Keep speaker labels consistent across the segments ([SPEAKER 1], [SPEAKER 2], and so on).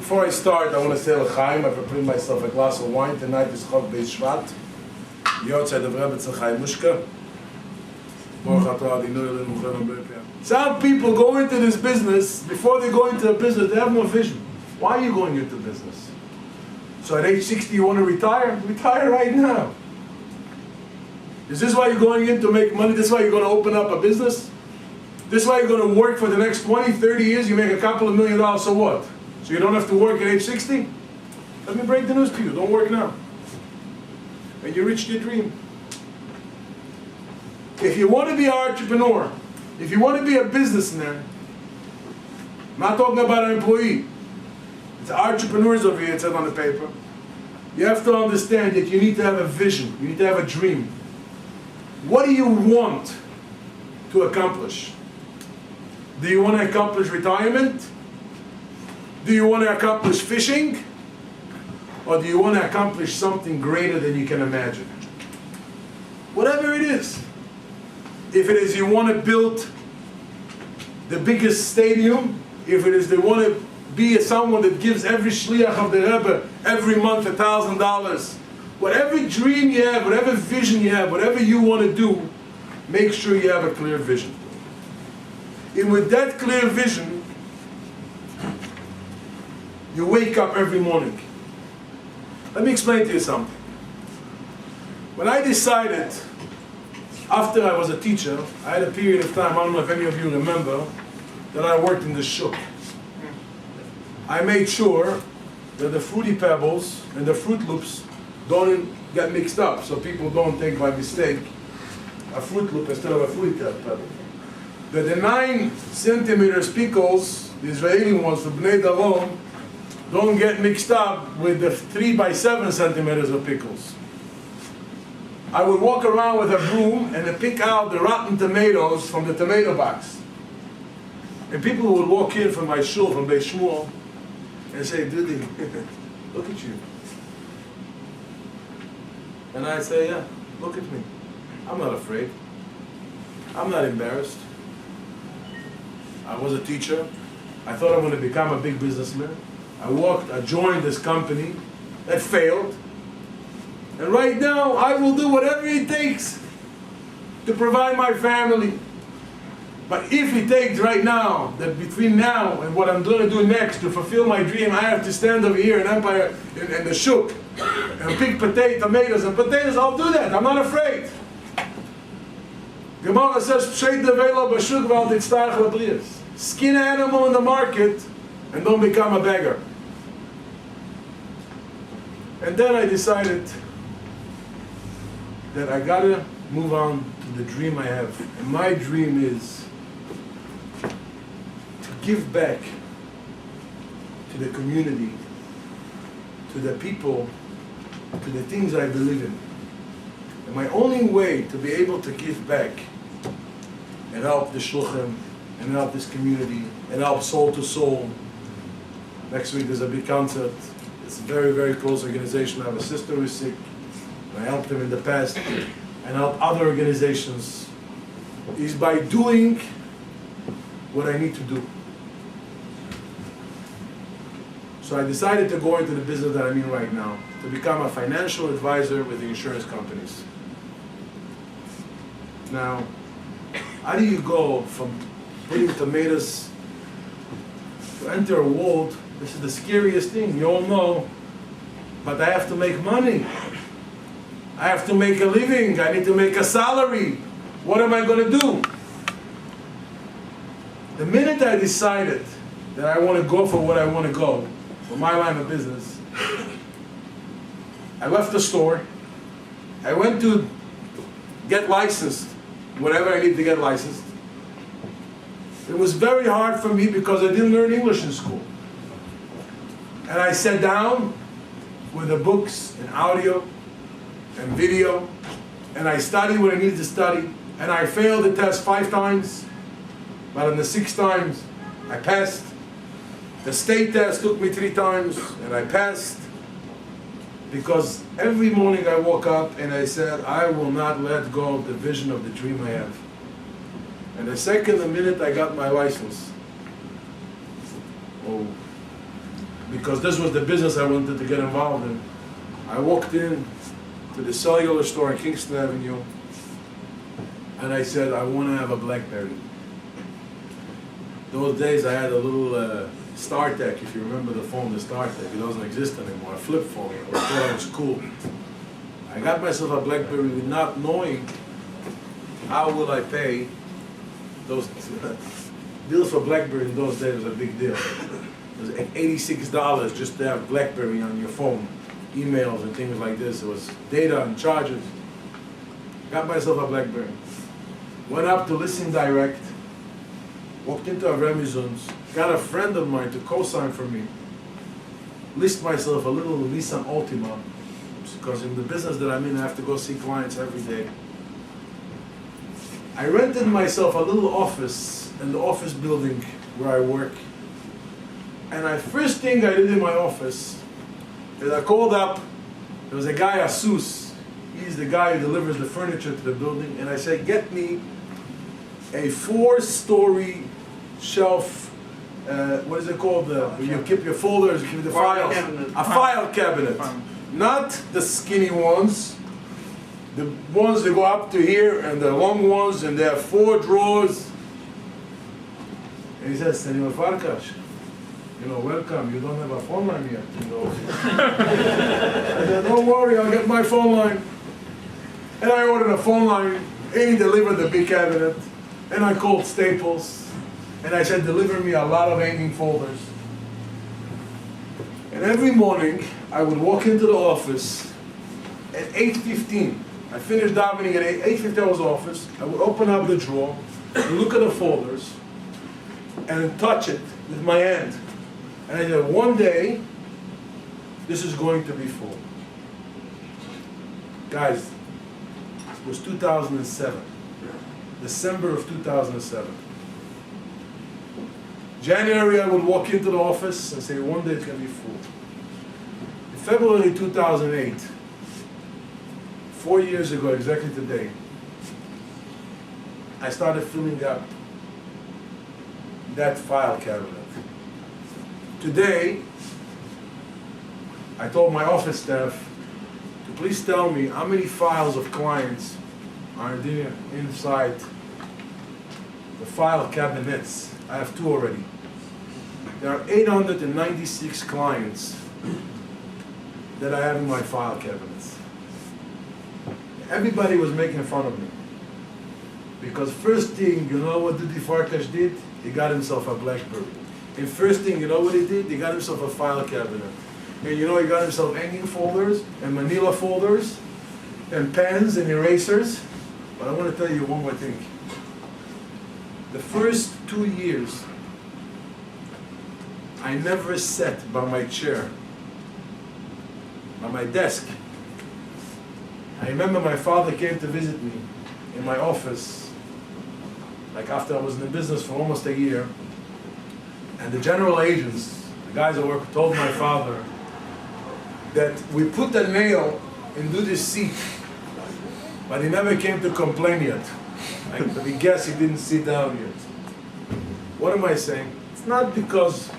[SPEAKER 1] Before I start, I want to say l'chaim. I prepared myself a glass of wine. Tonight is Chag Besht. Yotzei the Rebbe Tzachai Mushka. Some people go into this business, before they go into a business, they have no vision. Why are you going into business? So at age 60 you want to retire? Retire right now. Is this why you're going in to make money? This is why you're going to open up a business? This is why you're going to work for the next 20, 30 years? You make a couple of $1 million, so what? So you don't have to work at age 60? Let me break the news to you, don't work now. And you reach your dream. If you want to be an entrepreneur, if you want to be a businessman, I'm not talking about an employee. It's entrepreneurs over here, it says on the paper. You have to understand that you need to have a vision. You need to have a dream. What do you want to accomplish? Do you want to accomplish retirement? Do you want to accomplish fishing? Or do you want to accomplish something greater than you can imagine? Whatever it is. If it is you want to build the biggest stadium, if it is they want to be someone that gives every shliach of the Rebbe every month $1,000, whatever dream you have, whatever vision you have, whatever you want to do, make sure you have a clear vision. And with that clear vision, you wake up every morning. Let me explain to you something. When I decided, after I was a teacher, I had a period of time, I don't know if any of you remember, that I worked in the shuk. I made sure that the Fruity Pebbles and the Fruit Loops don't get mixed up, so people don't take by mistake a Fruit Loop instead of a Fruity Pebble. That the 9 centimeters pickles, the Israeli ones for Bnei Darom, don't get mixed up with the 3 by 7 centimeters of pickles. I would walk around with a broom and pick out the rotten tomatoes from the tomato box. And people would walk in from my shul, from Beis Shmuel, and say, Dudi, look at you. And I'd say, yeah, look at me. I'm not afraid. I'm not embarrassed. I was a teacher. I thought I'm going to become a big businessman. I joined this company that failed. And right now, I will do whatever it takes to provide my family. But if it takes right now, that between now and what I'm going to do next to fulfill my dream, I have to stand over here in Empire, in the shuk, and pick tomatoes and potatoes, I'll do that. I'm not afraid. Gemara says, skin an animal in the market and don't become a beggar. And then I decided that I gotta move on to the dream I have. And my dream is to give back to the community, to the people, to the things I believe in. And my only way to be able to give back and help the shluchim, and help this community, and help soul to soul. Next week there's a big concert. It's a very, very close organization. I have a sister who's sick. I helped them in the past, and help other organizations, is by doing what I need to do. So I decided to go into the business that I'm in right now, to become a financial advisor with the insurance companies. Now, how do you go from putting tomatoes to enter a world? This is the scariest thing, you all know, but I have to make money. I have to make a living, I need to make a salary. What am I going to do? The minute I decided that I want to go for what I want to go, for my line of business, I left the store, I went to get licensed, whatever I need to get licensed. It was very hard for me because I didn't learn English in school. And I sat down with the books and audio and video, and I studied what I needed to study, and I failed the test 5 times, but on the 6th time, I passed. The state test took me 3 times, and I passed, because every morning I woke up and I said, I will not let go of the vision of the dream I have. And the minute I got my license, oh, because this was the business I wanted to get involved in. I walked in to the cellular store on Kingston Avenue, and I said, I want to have a BlackBerry. Those days I had a little StarTech, if you remember the phone, the StarTech. It doesn't exist anymore, a flip phone. I thought it was cool. I got myself a BlackBerry not knowing how will I pay. Those deals for BlackBerry in those days was a big deal. It was $86 just to have BlackBerry on your phone, emails and things like this. It was data and charges. Got myself a BlackBerry. Went up to Listen Direct, walked into a Remizons, got a friend of mine to co-sign for me, list myself a little Nissan Altima, because in the business that I'm in, I have to go see clients every day. I rented myself a little office in the office building where I work. And the first thing I did in my office is I called up, there was a guy, Asus, he's the guy who delivers the furniture to the building, and I said, get me a 4-story shelf, what is it called, you keep your folders, you keep the files, a file cabinet. Not the skinny ones, the ones that go up to here, and the long ones, and they have 4 drawers. And he says, Dudi Farkash, welcome, you don't have a phone line yet. I said, don't worry, I'll get my phone line. And I ordered a phone line, and he delivered the big cabinet. And I called Staples, and I said, deliver me a lot of hanging folders. And every morning, I would walk into the office at 8:15. I finished davening at 8:50 I was office. I would open up the drawer, and look at the folders, and touch it with my hand. And I said, one day, this is going to be full. Guys, it was 2007. December of 2007. January, I would walk into the office and say, one day it's going to be full. In February 2008, 4 years ago, exactly today, I started filling up that file cabinet. Today, I told my office staff to please tell me how many files of clients are there inside the file cabinets. I have 2 already. There are 896 clients that I have in my file cabinets. Everybody was making fun of me. Because first thing, you know what Dudi Farkash did? He got himself a BlackBerry. And first thing, you know what he did? He got himself a file cabinet. And he got himself hanging folders and manila folders and pens and erasers. But I want to tell you one more thing. The first 2 years, I never sat by my chair, by my desk. I remember my father came to visit me in my office, like after I was in the business for almost a year. And the general agents, the guys at work, told my father that we put a nail in Dudi's seat, but he never came to complain yet. But we guess he didn't sit down yet. What am I saying? It's not because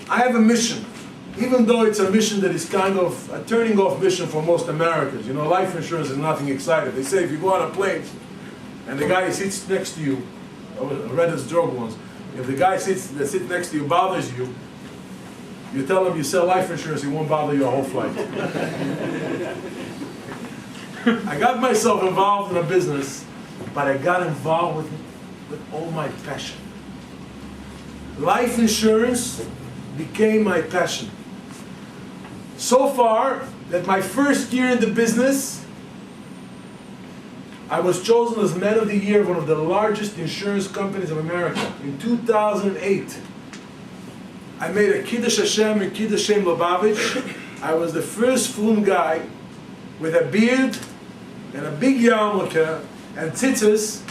[SPEAKER 1] I have a mission, even though it's a mission that is kind of a turning off mission for most Americans. Life insurance is nothing exciting. They say if you go on a plane and the guy sits next to you, I read this joke once, if the guy that sits next to you bothers you, you tell him you sell life insurance, he won't bother you a whole flight. I got myself involved in a business, but I got involved with all my passion. Life insurance became my passion. So far, that my first year in the business, I was chosen as Man of the Year of one of the largest insurance companies of America. In 2008, I made a Kiddush Hashem and Kiddush Shem Lubavitch. I was the first frum guy with a beard and a big yarmulke and tzitzis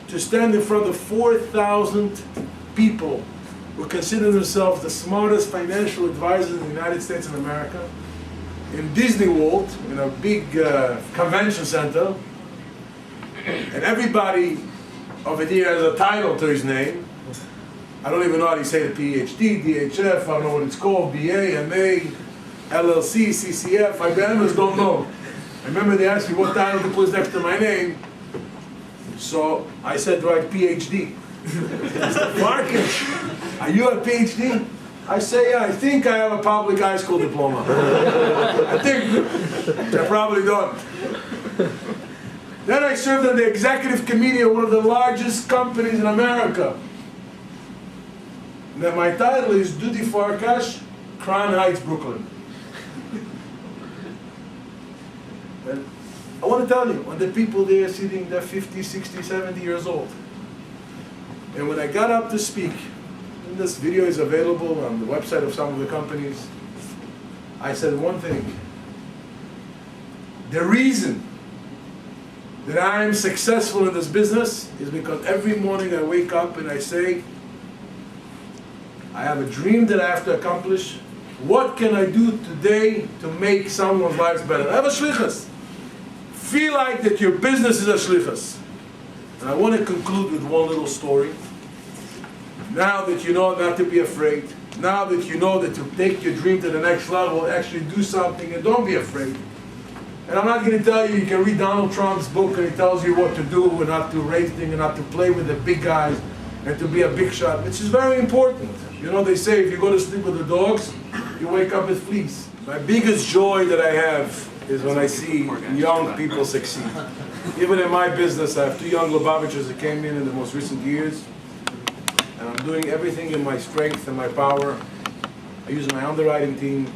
[SPEAKER 1] to stand in front of 4,000 people who consider themselves the smartest financial advisors in the United States of America, in Disney World, in a big convention center, and everybody over there has a title to his name. I don't even know how to say the PhD, DHF, I don't know what it's called, BA, MA, LLC, CCF, I almost don't know. I remember they asked me what title to put next to my name, so I said, right, PhD. Mr. Farkash, are you a PhD? I say, yeah, I think I have a public high school diploma. I think I probably don't. Then I served on the executive committee of one of the largest companies in America. And then my title is Dudi Farkash, Crown Heights, Brooklyn. And I want to tell you, when the people there sitting there 50, 60, 70 years old, and when I got up to speak, and this video is available on the website of some of the companies, I said one thing. The reason that I am successful in this business is because every morning I wake up and I say, I have a dream that I have to accomplish. What can I do today to make someone's lives better? I have a shlichus. Feel like that your business is a shlichus. And I want to conclude with one little story. Now that you know not to be afraid, now that you know that to take your dream to the next level, actually do something and don't be afraid. And I'm not going to tell you, you can read Donald Trump's book and he tells you what to do and not to raise things and not to play with the big guys and to be a big shot, which is very important. You know, they say if you go to sleep with the dogs, you wake up with fleas. My biggest joy that I have is when I see young people succeed. Even in my business, I have 2 young Lubavitchers that came in the most recent years. And I'm doing everything in my strength and my power. I use my underwriting team.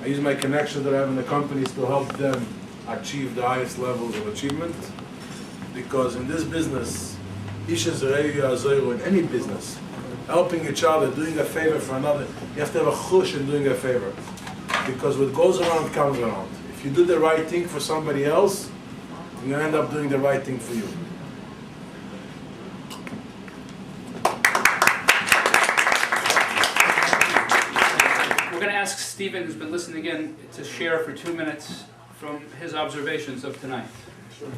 [SPEAKER 1] I use my connections that I have in the companies to help them achieve the highest levels of achievement. Because in this business, in any business, helping each other, doing a favor for another, you have to have a chush in doing a favor. Because what goes around comes around. If you do the right thing for somebody else, you're going to end up doing the right thing for you.
[SPEAKER 2] We're going to ask Stephen, who's been listening in, to share for 2 minutes from his observations of tonight.
[SPEAKER 3] Sure.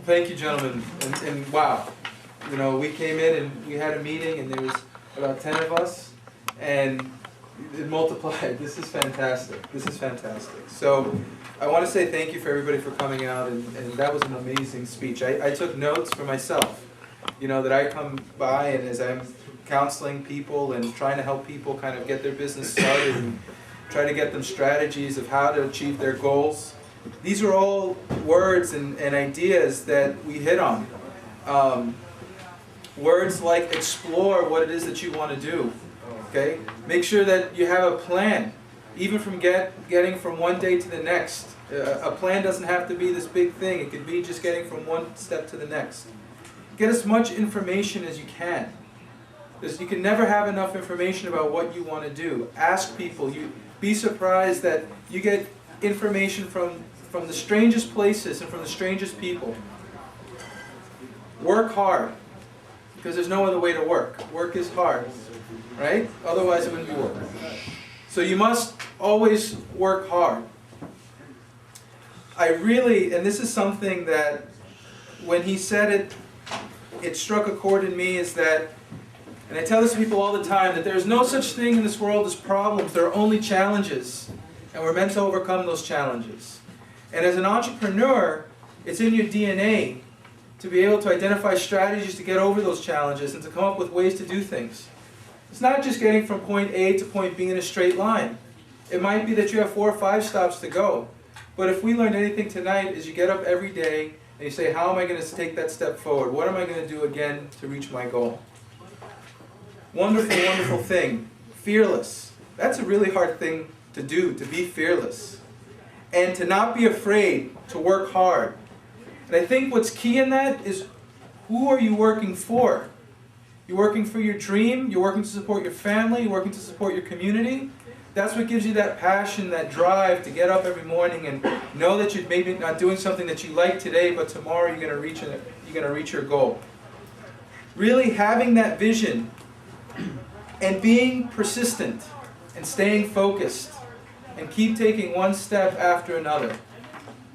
[SPEAKER 3] Thank you, gentlemen. And wow, you know, we came in and we had a meeting and there was about 10 of us and it multiplied. This is fantastic. This is fantastic. So I want to say thank you for everybody for coming out and that was an amazing speech. I took notes for myself, you know, that I come by and as I'm counseling people and trying to help people kind of get their business started and try to get them strategies of how to achieve their goals. These are all words and ideas that we hit on. Words like explore what it is that you want to do. Okay? Make sure that you have a plan, even from getting from one day to the next. A plan doesn't have to be this big thing. It could be just getting from one step to the next. Get as much information as you can. Because you can never have enough information about what you want to do. Ask people. You be surprised that you get information from the strangest places and from the strangest people. Work hard, because there's no other way to work. Work is hard, right? Otherwise it wouldn't be work. So you must always work hard. I really, and this is something that when he said it, it struck a chord in me, is that, and I tell this to people all the time, that there's no such thing in this world as problems. There are only challenges, and we're meant to overcome those challenges. And as an entrepreneur, it's in your DNA to be able to identify strategies to get over those challenges and to come up with ways to do things. It's not just getting from point A to point B in a straight line. It might be that you have 4 or 5 stops to go. But if we learned anything tonight is you get up every day and you say, how am I going to take that step forward? What am I going to do again to reach my goal? Wonderful, wonderful thing. Fearless. That's a really hard thing to do, to be fearless. And to not be afraid to work hard. And I think what's key in that is, who are you working for? You're working for your dream, you're working to support your family, you're working to support your community. That's what gives you that passion, that drive to get up every morning and know that you're maybe not doing something that you like today, but tomorrow you're going to reach your goal. Really having that vision and being persistent and staying focused and keep taking one step after another.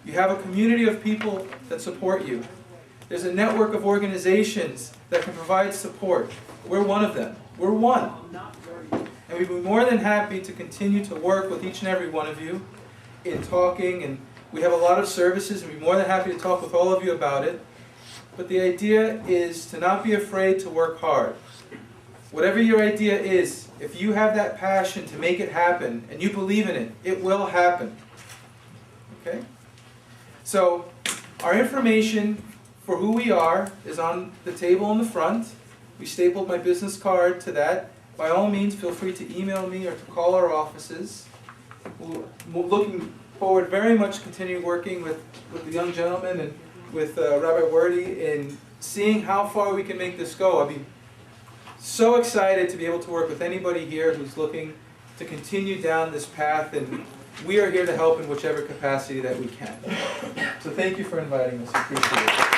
[SPEAKER 3] You have a community of people that support you. There's a network of organizations that can provide support. We're one of them. We're one. And we'd be more than happy to continue to work with each and every one of you in talking, and we have a lot of services, and we'd be more than happy to talk with all of you about it. But the idea is to not be afraid to work hard. Whatever your idea is, if you have that passion to make it happen, and you believe in it, it will happen. Okay? So, our information for who we are is on the table in the front. We stapled my business card to that. By all means, feel free to email me or to call our offices. We're looking forward very much to continue working with the young gentleman and with Rabbi Wordy in seeing how far we can make this go. I'll be so excited to be able to work with anybody here who's looking to continue down this path, and we are here to help in whichever capacity that we can. So thank you for inviting us. Appreciate it.